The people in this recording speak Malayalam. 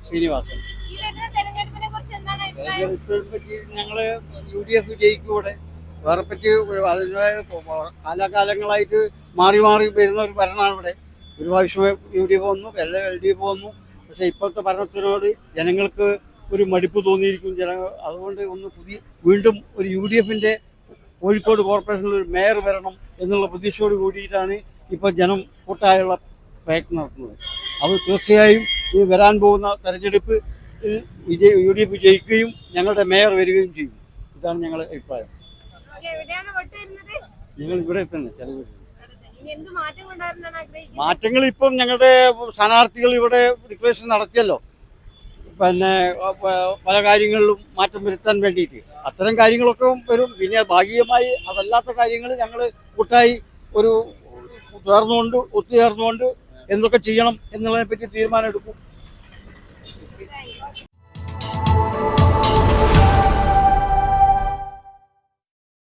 ശ്രീനിവാസൻ. തെരഞ്ഞെടുപ്പിനെ ഞങ്ങള് UDF ജയിക്കൂടെ. വേറെ പറ്റി കാലാകാലങ്ങളായിട്ട് മാറി മാറി വരുന്ന ഒരു ഭരണമാണ് ഇവിടെ. ഒരു പ്രാവശ്യം UDF വന്നു, LDF വന്നു. പക്ഷെ ഇപ്പോഴത്തെ ഭരണത്തിനോട് ജനങ്ങൾക്ക് ഒരു മടുപ്പ് തോന്നിയിരിക്കും. അതുകൊണ്ട് വീണ്ടും ഒരു UDFന്റെ കോഴിക്കോട് കോർപ്പറേഷനിൽ ഒരു മേയർ വരണം എന്നുള്ള പ്രതീക്ഷയോട് കൂടിയിട്ടാണ് ഇപ്പോൾ ജനം കൂട്ടായുള്ള പ്രയത്നം നടത്തുന്നത്. അത് തീർച്ചയായും ഈ വരാൻ പോകുന്ന തെരഞ്ഞെടുപ്പ് UDF ജയിക്കുകയും ഞങ്ങളുടെ മേയർ വരികയും ചെയ്യും. ഇതാണ് ഞങ്ങളുടെ അഭിപ്രായം. ഞങ്ങൾ ഇവിടെ തന്നെ മാറ്റങ്ങൾ ഇപ്പം ഞങ്ങളുടെ സ്ഥാനാർത്ഥികൾ ഇവിടെ ഡിക്ലറേഷൻ നടത്തിയല്ലോ. പിന്നെ പല കാര്യങ്ങളിലും മാറ്റം വരുത്താൻ വേണ്ടിയിട്ട് അത്തരം കാര്യങ്ങളൊക്കെ വരും. പിന്നെ ഭാഗികമായി അതല്ലാത്ത കാര്യങ്ങൾ ഞങ്ങൾ കൂട്ടായി ഒരു ഒത്തുചേർന്നുകൊണ്ട് എന്തൊക്കെ ചെയ്യണം എന്നുള്ളതിനെ പറ്റി തീരുമാനം എടുക്കും.